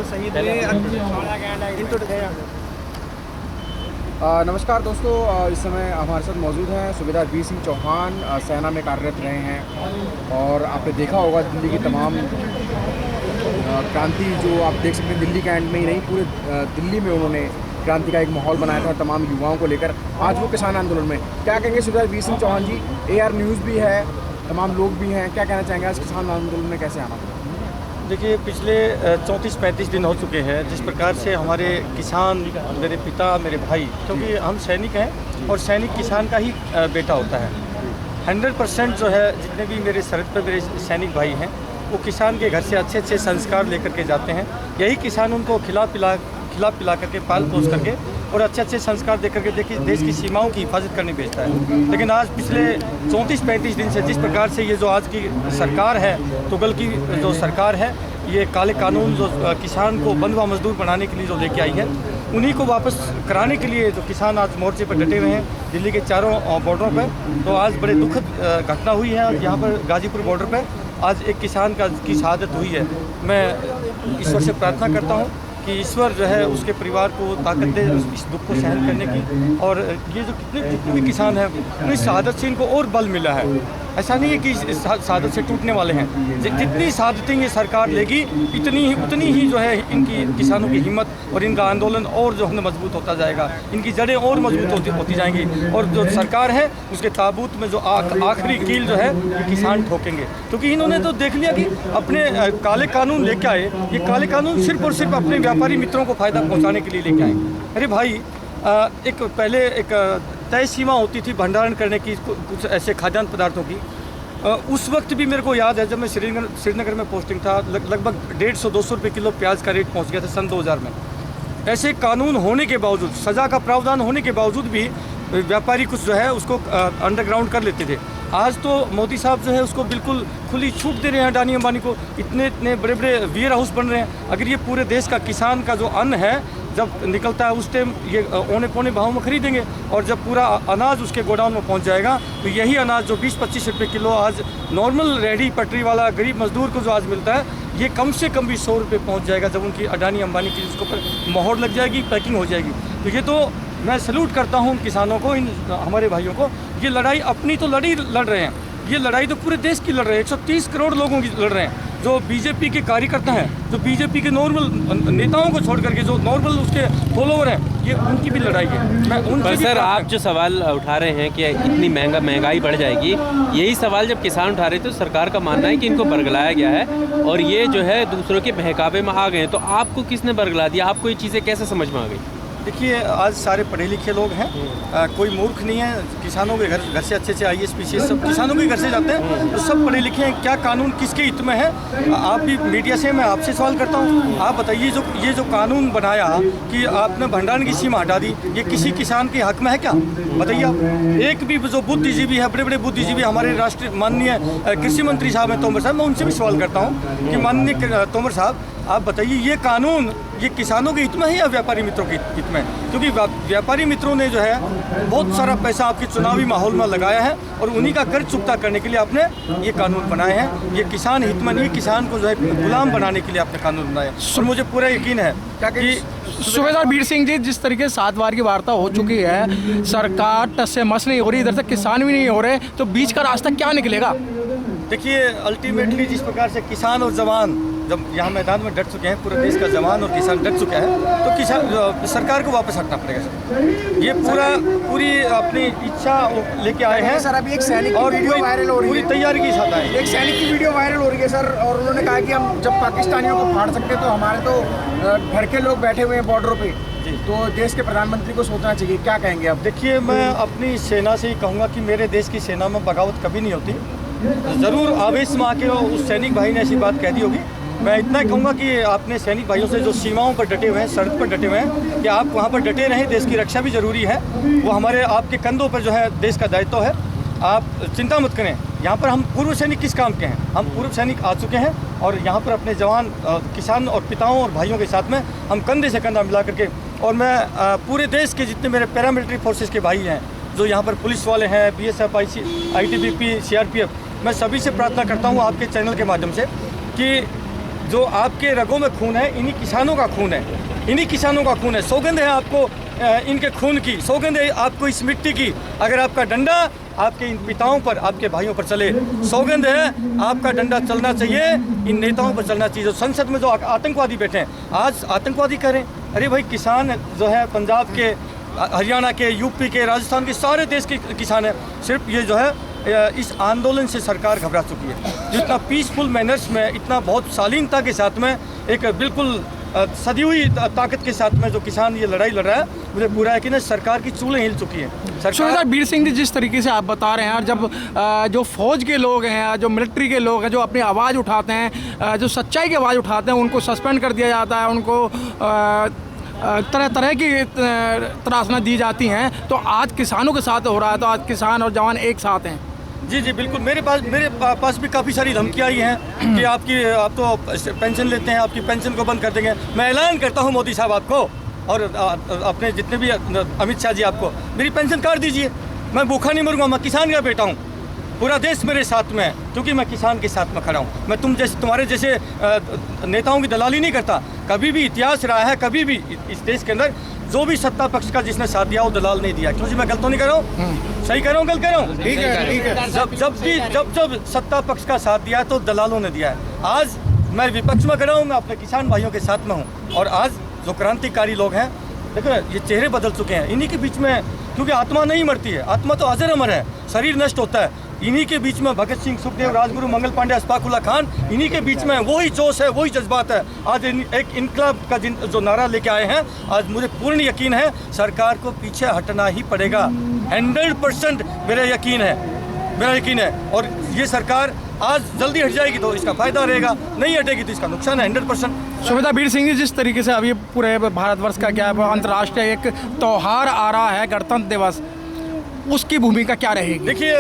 जो शहीद हुए इनको दिखाया। नमस्कार दोस्तों, इस समय हमारे साथ मौजूद हैं सूबेदार वीर सिंह चौहान। सेना में कार्यरत रहे हैं और आपने देखा होगा दिल्ली की तमाम क्रांति जो आप देख सकते हैं, दिल्ली कैंट में ही नहीं पूरे दिल्ली में उन्होंने क्रांति का एक माहौल बनाया था तमाम युवाओं को लेकर। आज वो किसान आंदोलन में क्या कहेंगे सूबेदार वीर सिंह चौहान जी? AR न्यूज़ भी है, तमाम लोग भी हैं, क्या कहना चाहेंगे आज किसान आंदोलन में कैसे आना? देखिए, पिछले 34-35 दिन हो चुके हैं जिस प्रकार से हमारे किसान, मेरे पिता, मेरे भाई, क्योंकि हम सैनिक हैं और सैनिक किसान का ही बेटा होता है। 100% जो है जितने भी मेरे सरहद पर मेरे सैनिक भाई हैं वो किसान के घर से अच्छे अच्छे संस्कार लेकर के जाते हैं। यही किसान उनको खिला पिला करके पाल पोस करके और अच्छे अच्छे संस्कार दे करके देखिए देश की सीमाओं की हिफाजत करने भेजता है। लेकिन आज पिछले 34-35 दिन से जिस प्रकार से ये जो आज की सरकार है, तुगल की जो सरकार है, ये काले कानून जो किसान को बंधुआ मजदूर बनाने के लिए जो लेके आई है, उन्हीं को वापस कराने के लिए जो किसान आज मोर्चे पर डटे हुए हैं दिल्ली के चारों बॉर्डरों पर। तो आज बड़े दुखद घटना हुई है आज यहाँ पर गाजीपुर बॉर्डर पर। आज एक किसान की शहादत हुई है। मैं ईश्वर से प्रार्थना करता हूँ कि ईश्वर जो है उसके परिवार को ताकत दे इस दुख को सहन करने की। और ये जो जितने भी किसान हैं उनकी शहादत से इनको और बल मिला है। ऐसा नहीं है कि इस शहादत से टूटने वाले हैं। जितनी शहादतें ये सरकार लेगी उतनी ही जो है इनकी किसानों की हिम्मत और इनका आंदोलन और जो है मजबूत होता जाएगा, इनकी जड़ें और मजबूत होती जाएंगी। और जो सरकार है उसके ताबूत में जो आखिरी कील जो है ये किसान ठोकेंगे, क्योंकि इन्होंने तो देख लिया कि अपने काले कानून लेके आए। ये काले कानून सिर्फ और सिर्फ अपने व्यापारी मित्रों को फ़ायदा पहुँचाने के लिए लेके आए। अरे भाई, पहले एक तय सीमा होती थी भंडारण करने की कुछ ऐसे खाद्यान्न पदार्थों की। उस वक्त भी मेरे को याद है जब मैं श्रीनगर में पोस्टिंग था, लगभग 150-200 रुपये किलो प्याज का रेट पहुंच गया था सन 2000 में। ऐसे कानून होने के बावजूद, सज़ा का प्रावधान होने के बावजूद भी व्यापारी कुछ जो है उसको अंडरग्राउंड कर लेते थे। आज तो मोदी साहब जो है उसको बिल्कुल खुली छूट दे रहे हैं अडानी अंबानी को। इतने बड़े बड़े वेयर हाउस बन रहे हैं। अगर ये पूरे देश का किसान का जो अन्न है जब निकलता है उस टाइम ये औने पौने भाव में खरीदेंगे, और जब पूरा अनाज उसके गोडाउन में पहुंच जाएगा तो यही अनाज जो 20-25 रुपये किलो आज नॉर्मल रेहड़ी पटरी वाला गरीब मजदूर को जो आज मिलता है, ये कम से कम भी 100 रुपये पहुँच जाएगा जब उनकी अडानी अंबानी की उसके ऊपर मोहर लग जाएगी, पैकिंग हो जाएगी। तो ये तो मैं सैल्यूट करता हूँ किसानों को, इन हमारे भाइयों को। ये लड़ाई अपनी तो लड़ रहे हैं, ये लड़ाई तो पूरे देश की लड़ रहे हैं। 130 करोड़ लोगों की लड़ रहे हैं। जो बीजेपी के कार्यकर्ता हैं, जो बीजेपी के नॉर्मल नेताओं को छोड़ करके जो नॉर्मल उसके फॉलोवर हैं, ये उनकी भी लड़ाई है। मैं उनसे सर, आप जो सवाल उठा रहे हैं कि इतनी महंगाई बढ़ जाएगी, यही सवाल जब किसान उठा रहे थे तो सरकार का मानना है कि इनको बरगलाया गया है और ये जो है दूसरों के बहकावे में आ गए हैं। तो आपको किसने बरगला दिया? आपको ये चीज़ें कैसे समझ में आ गई? देखिए, आज सारे पढ़े लिखे लोग हैं, कोई मूर्ख नहीं है। किसानों के घर से अच्छे से IAS PCS सब किसानों के घर से जाते हैं, तो सब पढ़े लिखे हैं। क्या कानून किसके हित में है? आप भी मीडिया से, मैं आपसे सवाल करता हूँ, आप बताइए ये जो कानून बनाया कि आपने भंडारण की सीमा हटा दी, ये किसी किसान के हक में है क्या? बताइए आप। एक भी जो बुद्धिजीवी है, बड़े बड़े बुद्धिजीवी हमारे राष्ट्रीय माननीय कृषि मंत्री साहब हैं तोमर साहब, मैं उनसे भी सवाल करता हूँ कि माननीय तोमर साहब, आप बताइए ये कानून ये किसानों के हित में है या व्यापारी मित्रों के हित में? क्योंकि व्यापारी मित्रों ने जो है बहुत सारा पैसा आपके चुनावी माहौल में लगाया है और उन्हीं का कर्ज चुकता करने के लिए आपने ये कानून बनाए हैं। ये किसान हित में नहीं, किसान को जो है गुलाम बनाने के लिए आपने कानून बनाया। और मुझे पूरा यकीन है कि सूबेदार वीर सिंह जी, जिस तरीके से 7 बार की वार्ता हो चुकी है, सरकार टस से मस नहीं हो रही, इधर से किसान भी नहीं हो रहे, तो बीच का रास्ता क्या निकलेगा? देखिए, अल्टीमेटली जिस प्रकार से किसान और जवान जब यहाँ मैदान में डट चुके हैं, पूरे देश का जवान और किसान डट चुका है, तो किसान सरकार को वापस हटना पड़ेगा। ये पूरी अपनी इच्छा लेके आए हैं सर, अभी एक सैनिक और की वीडियो वायरल हो रही है, पूरी तैयारी के साथ आए। एक सैनिक की वीडियो वायरल हो रही है सर, और उन्होंने कहा कि हम जब पाकिस्तानियों को फाड़ सकते तो हमारे तो घर के लोग बैठे हुए हैं बॉर्डरों पे, तो देश के प्रधानमंत्री को सोचना चाहिए। क्या कहेंगे आप? देखिए, मैं अपनी सेना से ही कहूँगा कि मेरे देश की सेना में बगावत कभी नहीं होती। ज़रूर आवेश में आके उस सैनिक भाई ने ऐसी बात कह दी होगी। मैं इतना ही कहूँगा कि अपने सैनिक भाइयों से जो सीमाओं पर डटे हुए हैं, सड़क पर डटे हुए हैं, कि आप वहाँ पर डटे रहें। देश की रक्षा भी ज़रूरी है, वो हमारे आपके कंधों पर जो है देश का दायित्व है। आप चिंता मत करें। यहाँ पर हम पूर्व सैनिक किस काम के हैं? हम पूर्व सैनिक आ चुके हैं और यहाँ पर अपने जवान किसान और पिताओं और भाइयों के साथ में हम कंधे से कंधा मिला करके, और मैं पूरे देश के जितने मेरे पैरामिलिट्री फोर्सेस के भाई हैं, जो यहाँ पर पुलिस वाले हैं, BSF, ITBP, CRPF, मैं सभी से प्रार्थना करता हूँ आपके चैनल के माध्यम से कि जो आपके रगों में खून है, इन्हीं किसानों का खून है, इन्हीं किसानों का खून है। सौगंध है आपको इनके खून की, सौगंध है आपको इस मिट्टी की। अगर आपका डंडा आपके इन पिताओं पर, आपके भाइयों पर चले, सौगंध है आपका डंडा चलना चाहिए, इन नेताओं पर चलना चाहिए। जो संसद में जो आतंकवादी बैठे हैं, आज आतंकवादी करें। अरे भाई, किसान जो है पंजाब के, हरियाणा के, यूपी के, राजस्थान के, सारे देश के किसान हैं। सिर्फ ये जो है इस आंदोलन से सरकार घबरा चुकी है। जितना पीसफुल मैनर्स में, इतना बहुत शालीनता के साथ में, एक बिल्कुल सदी हुई ताकत के साथ में जो किसान ये लड़ाई लड़ रहा है, मुझे पूरा यकीन है सरकार की चूलें हिल चुकी हैं। सरदार वीर सिंह जी, जिस तरीके से आप बता रहे हैं, और जब जो फौज के लोग हैं, जो मिलिट्री के लोग हैं, जो अपनी आवाज़ उठाते हैं, जो सच्चाई की आवाज़ उठाते हैं, उनको सस्पेंड कर दिया जाता है, उनको तरह तरह की त्रासना दी जाती हैं, तो आज किसानों के साथ हो रहा है, तो आज किसान और जवान एक साथ हैं। जी जी बिल्कुल। मेरे पास भी काफ़ी सारी धमकियाँ आई हैं कि आप तो पेंशन लेते हैं, आपकी पेंशन को बंद कर देंगे। मैं ऐलान करता हूँ मोदी साहब आपको, और अपने जितने भी अमित शाह जी, आपको मेरी पेंशन काट दीजिए। मैं भूखा नहीं मरूंगा, मैं किसान का बेटा हूँ। पूरा देश मेरे साथ में है, क्योंकि मैं किसान के साथ में खड़ा हूँ। मैं तुम्हारे जैसे नेताओं की दलाली नहीं करता। कभी भी इतिहास रहा है, कभी भी इस देश के अंदर जो भी सत्ता पक्ष का जिसने साथ दिया, वो दलाल नहीं दिया। क्यों जी, मैं गलत तो नहीं कर रहा हूँ? सही कर रहा हूँ, गलत कर रहा हूँ? ठीक है, ठीक है। जब सत्ता पक्ष का साथ दिया है, तो दलालों ने दिया है। आज मैं विपक्ष में खड़ा हूँ, मैं अपने किसान भाइयों के साथ में हूँ। और आज जो क्रांतिकारी लोग हैं, देखो ये चेहरे बदल चुके हैं इन्हीं के बीच में, क्योंकि आत्मा नहीं मरती है, आत्मा तो अजर अमर है, शरीर नष्ट होता है। इन्हीं के बीच में भगत सिंह, सुखदेव, राजगुरु, मंगल पांडे, अशफाक उल्लाह खान, इन्हीं के बीच में वही जोश है, वही जज्बात है। आज एक इनकलाब का जो नारा लेके आए हैं, आज मुझे पूर्ण यकीन है सरकार को पीछे हटना ही पड़ेगा। 100% मेरा यकीन है। और ये सरकार आज जल्दी हट जाएगी तो इसका फायदा रहेगा, नहीं हटेगी तो इसका नुकसान है 100%। सुबेदार वीर सिंह जी, जिस तरीके से अभी पूरे भारतवर्ष का क्या है, अंतर्राष्ट्रीय एक त्यौहार आ रहा है, गणतंत्र दिवस, उसकी भूमिका क्या रहेगी? देखिए,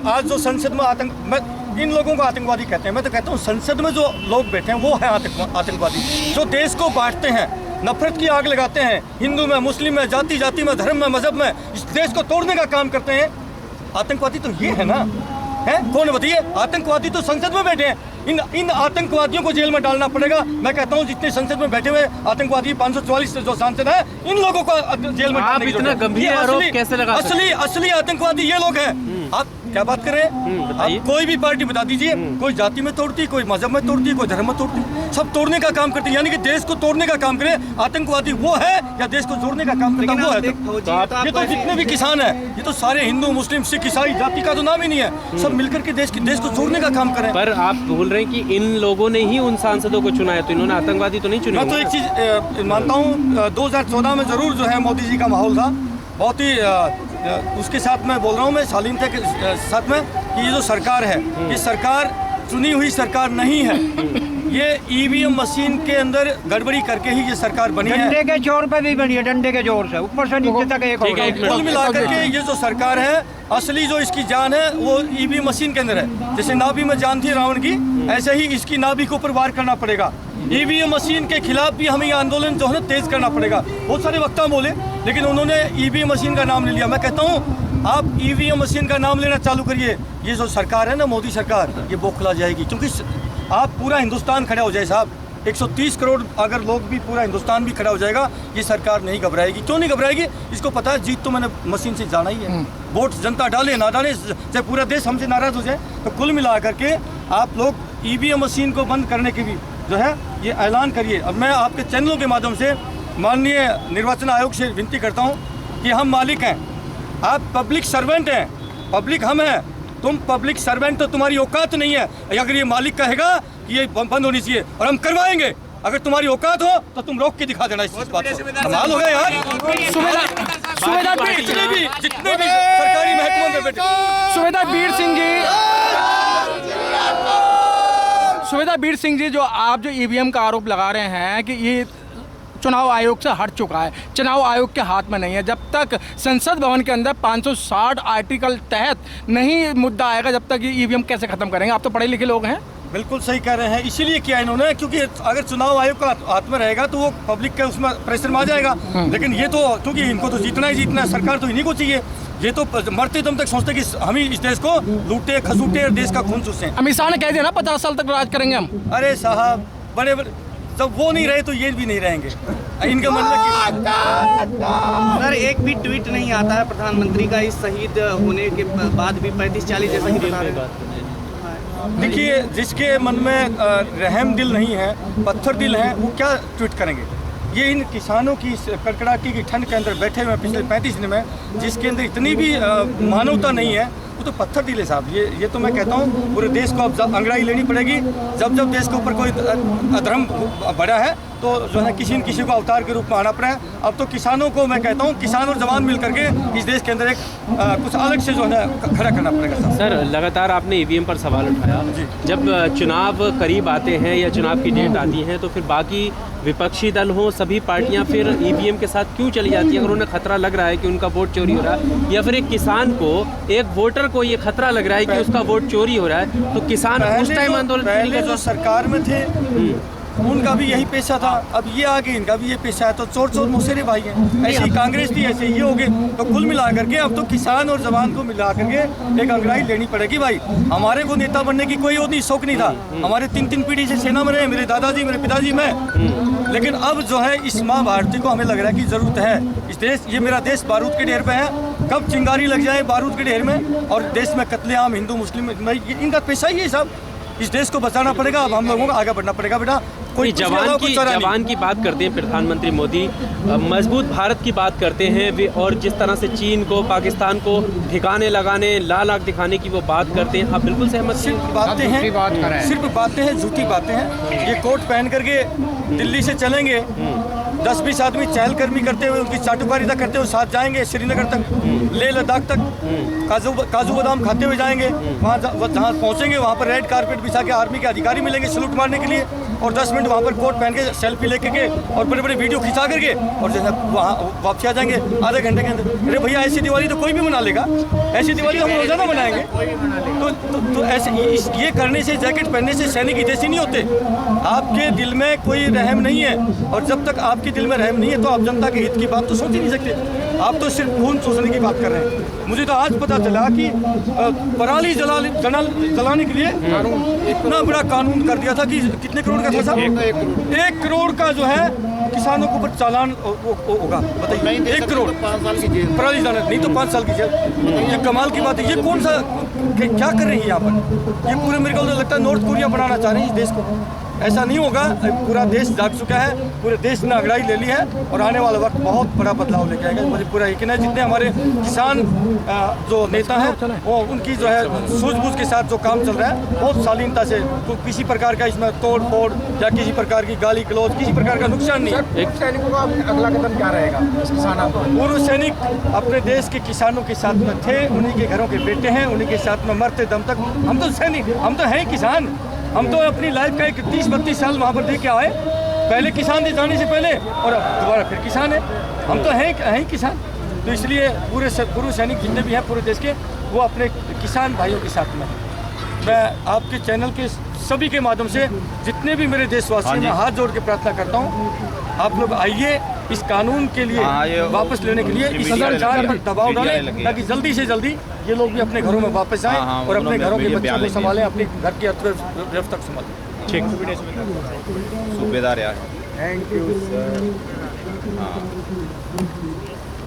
आज जो संसद में मैं इन लोगों को आतंकवादी कहते हैं, मैं तो कहता हूँ संसद में जो लोग बैठे हैं वो है आतंकवादी, जो देश को बांटते हैं, नफरत की आग लगाते हैं, हिंदू में, मुस्लिम में, जाति जाति में, धर्म में, मजहब में, इस देश को तोड़ने का काम करते हैं। आतंकवादी तो ये है ना, है कौन बताइए? आतंकवादी तो संसद में बैठे हैं। इन आतंकवादियों को जेल में डालना पड़ेगा। मैं कहता हूं जितने संसद में बैठे हुए आतंकवादी 544 जो सांसद हैं, इन लोगों को जेल में डालने की इतना गंभीर आरोप कैसे लगा सकते हैं? असली आतंकवादी ये लोग हैं। आप क्या बात कर रहे हैं? आप कोई भी पार्टी बता दीजिए, कोई जाति में तोड़ती, कोई मजहब में तोड़ती, कोई धर्म में तोड़ती, सब तोड़ने का काम करती है। यानी कि देश को तोड़ने का काम करे आतंकवादी वो है, या देश को जोड़ने का काम करता वो है? ये तो जितने भी किसान हैं, ये तो सारे हिंदू, मुस्लिम, सिख, ईसाई, जाति का तो नाम ही नहीं है। सब मिलकर के देश को जोड़ने का काम करें। पर आप बोल रहे हैं कि इन लोगों ने ही उन सांसदों को चुना है, तो इन्होंने आतंकवादी तो नहीं चुने? मैं तो एक चीज़ मानता हूँ, 2014 में ज़रूर जो है मोदी जी का माहौल था, बहुत ही उसके साथ मैं बोल रहा हूँ, मैं शालीनता के साथ में, कि ये जो सरकार है, ये सरकार चुनी हुई सरकार नहीं है। ये ईवीएम मशीन के अंदर गड़बड़ी करके ही ये सरकार बनी है। डंडे के जोर पे भी बनी है, डंडे के जोर से ऊपर से नीचे तक एक ठीक है, एक मिनट। कुल मिलाकर के ये जो सरकार है, असली जो इसकी जान है वो ईवीएम मशीन के अंदर है। जैसे नाभि में जान थी रावण की, ऐसे ही इसकी नाभि के ऊपर वार करना पड़ेगा। ईवीएम मशीन के खिलाफ भी हमें ये आंदोलन जो है ना तेज करना पड़ेगा। बहुत सारे वक्ता बोले, लेकिन उन्होंने ईवीएम मशीन का नाम ले लिया। मैं कहता हूँ आप ईवीएम मशीन का नाम लेना चालू करिए। ये जो सरकार है ना, मोदी सरकार, ये बौखला जाएगी, क्योंकि आप पूरा हिंदुस्तान खड़ा हो जाए साहब, 130 करोड़ अगर लोग भी, पूरा हिंदुस्तान भी खड़ा हो जाएगा, ये सरकार नहीं घबराएगी। क्यों नहीं घबराएगी? इसको पता है जीत तो मैंने मशीन से जाना ही है। वोट जनता डाले ना डाले, चाहे पूरा देश हमसे नाराज हो जाए, तो कुल मिला करके आप लोग ईवीएम मशीन को बंद करने की भी जो है ये ऐलान करिए। अब मैं आपके चैनलों के माध्यम से माननीय निर्वाचन आयोग से विनती करता हूँ कि हम मालिक हैं, आप पब्लिक सर्वेंट हैं, पब्लिक हम हैं, तुम पब्लिक सर्वेंट, तो तुम्हारी औकात नहीं है। अगर ये मालिक कहेगा कि ये बंद होनी चाहिए और हम करवाएंगे, अगर तुम्हारी औकात हो तो तुम रोक के दिखा देना इस बात को। कमाल हो गया यार। जितने भी सरकारी महकमों में बैठे सुबेदार वीर सिंह जी, जो आप जो ईवीएम का आरोप लगा रहे हैं कि ये चुनाव आयोग से हट चुका है, चुनाव आयोग के हाथ में नहीं है, जब तक संसद भवन के अंदर 560 आर्टिकल तहत नहीं मुद्दा आएगा, जब तक ये ईवीएम कैसे खत्म करेंगे? आप तो पढ़े लिखे लोग हैं। बिल्कुल सही कह रहे हैं, इसीलिए किया इन्होंने, क्योंकि अगर चुनाव आयोग का हाथ में रहेगा तो वो पब्लिक के उसमें प्रेशर में आ जाएगा। लेकिन ये तो, क्योंकि इनको तो जीतना ही जीतना है, सरकार तो इन्हीं को चाहिए। ये तो मरते दम तक सोचते कि हम ही इस देश को लूटे, खसूटे और देश का खून चूसे। अमित शाह ने कह दिया ना 50 साल तक राज करेंगे हम। अरे साहब, बड़े बड़े जब वो नहीं रहे तो ये भी नहीं रहेंगे। इनका मतलब कि सर एक भी ट्वीट नहीं आता है प्रधानमंत्री का इस शहीद होने के बाद भी 35-40 जैसा कि बता रहे हैं। देखिए, जिसके मन में रहम दिल नहीं है, पत्थर दिल है, वो क्या ट्वीट करेंगे। ये इन किसानों की इस कड़कड़ाती की ठंड के अंदर बैठे हुए हैं पिछले 35 दिन में, जिसके अंदर इतनी भी मानवता नहीं है, वो तो पत्थर दिल है साहब। ये तो मैं कहता हूँ पूरे देश को अब अंगड़ाई लेनी पड़ेगी। जब जब देश के ऊपर कोई अधर्म बढ़ा है तो जो है किसी न किसी को अवतार के रूप में आना पड़ा है। अब तो किसानों को मैं कहता हूँ, किसान और जवान मिल करके इस देश के अंदर एक कुछ अलग से जो है खड़ा करना पड़ेगा साहब। सर लगातार आपने ईवीएम पर सवाल उठाया। जब चुनाव करीब आते हैं या चुनाव की डेट आती है तो फिर बाकी विपक्षी दल हो, सभी पार्टियां फिर ईवीएम के साथ क्यों चली जाती है? अगर उन्हें खतरा लग रहा है कि उनका वोट चोरी हो रहा है, या फिर एक किसान को, एक वोटर को ये खतरा लग रहा है कि उसका वोट चोरी हो रहा है, तो किसान उस टाइम आंदोलन पहले जो सरकार में थे उनका भी यही पेशा था, अब ये आगे इनका भी ये पेशा है। तो चोर चोर मुसेरे भाई हैं, ऐसी कांग्रेस थी, ऐसे ये हो गए। तो कुल मिला करके अब तो किसान और जवान को मिला करके एक अंगड़ाई लेनी पड़ेगी भाई। हमारे को नेता बनने की कोई और नहीं, शौक नहीं था। हमारे 3 पीढ़ी से सेना में रहे, मेरे दादाजी, मेरे पिताजी, मैं। लेकिन अब जो है इस माँ भारती को हमें लग रहा है कि ज़रूरत है। इस देश, ये मेरा देश बारूद के ढेर पे है, कब चिंगारी लग जाए बारूद के ढेर में और देश में कत्लेआम हिंदू मुस्लिम, इनका पेशा ही है साहब। इस देश को बचाना पड़ेगा, अब हम लोगों को आगे बढ़ना पड़ेगा बेटा। कोई जवान की बात करते हैं प्रधानमंत्री मोदी, मजबूत भारत की बात करते हैं वे, और जिस तरह से चीन को, पाकिस्तान को ठिकाने लगाने, लाल आंख दिखाने की वो बात करते हैं, आप बिल्कुल सहमत? सिर्फ बातें हैं, सिर्फ बातें हैं, झूठी बातें हैं। ये कोट पहन करके दिल्ली से चलेंगे, 10-20 आदमी चहलकदमी करते हुए, उनकी चाटुकारिता करते हुए साथ जाएंगे श्रीनगर तक, लेह लद्दाख तक, काजू बादाम खाते हुए जाएंगे। वहाँ जहाँ पहुँचेंगे वहाँ पर रेड कारपेट बिछा के आर्मी के अधिकारी मिलेंगे सैल्यूट मारने के लिए, और 10 मिनट वहाँ पर कोट पहन के सेल्फी लेके के और बड़े बड़े वीडियो खिंचा करके और जो है वहाँ वापस आ जाएंगे आधे घंटे के अंदर। अरे भैया, ऐसी दिवाली तो कोई भी मना लेगा, ऐसी दिवाली हम रोजाना मनाएंगे। तो ऐसे ये करने से, जैकेट पहनने से सैनिक हितैषी नहीं होते। आपके दिल में कोई रहम नहीं है, और जब तक आपके दिल में रहम नहीं है तो आप जनता के हित की बात तो सोच ही नहीं सकते। आप तो सिर्फ खून चूसने की बात कर रहे हैं। मुझे तो आज पता चला कि पराली जलाने के लिए इतना बड़ा कानून कर दिया था कि कितने करोड़ का था साहब? 1 करोड़ का जो है किसानों के ऊपर चालान होगा। बताइए, 1 करोड़ पराली जलाने, नहीं तो 5 साल की जेल। ये कमाल की बात है। ये कौन सा, क्या कर रही है यहाँ पर? ये पूरे मेरे को लगता है नॉर्थ कोरिया बनाना चाह रहे हैं इस देश को। ऐसा नहीं होगा। पूरा देश जाग चुका है, पूरे देश ने अंगड़ाई ले ली है, और आने वाला वक्त बहुत बड़ा बदलाव लेके आएगा। मुझे पूरा यकीन है, जितने हमारे किसान जो नेता हैं वो उनकी जो है सूझबूझ के साथ जो काम चल रहा है, बहुत शालीनता से, तो किसी प्रकार का इसमें तोड़ फोड़ या किसी प्रकार की गाली गलौज, किसी प्रकार का नुकसान नहीं है। एक सैनिकों का अगला कदम क्या रहेगा किसान आंदोलन? पूर्व सैनिक अपने देश के किसानों के साथ में थे, उन्हीं के घरों के बेटे हैं, उन्हीं के साथ में मरते दम तक। हम तो सैनिक, हम तो हैं किसान। हम तो अपनी लाइफ का एक 30-32 साल वहाँ पर दे के आए, पहले किसान थे जाने से पहले, और अब दोबारा फिर किसान है। हम तो हैं किसान। तो इसलिए पूरे सैनिक जितने भी हैं पूरे देश के, वो अपने किसान भाइयों के साथ में। मैं आपके चैनल के सभी के माध्यम से जितने भी मेरे देशवासी हैं, हाथ जोड़ के प्रार्थना करता हूँ, आप लोग आइए, इस कानून के लिए वापस लेने के लिए इस सरकार पर दबाव डालें, ताकि जल्दी से जल्दी ये लोग भी अपने घरों में वापस आएँ और अपने घरों के बच्चों को संभालें, अपने घर की अर्थव्यवस्था को संभालें। ठीक, सूबेदार यार, थैंक यू सर।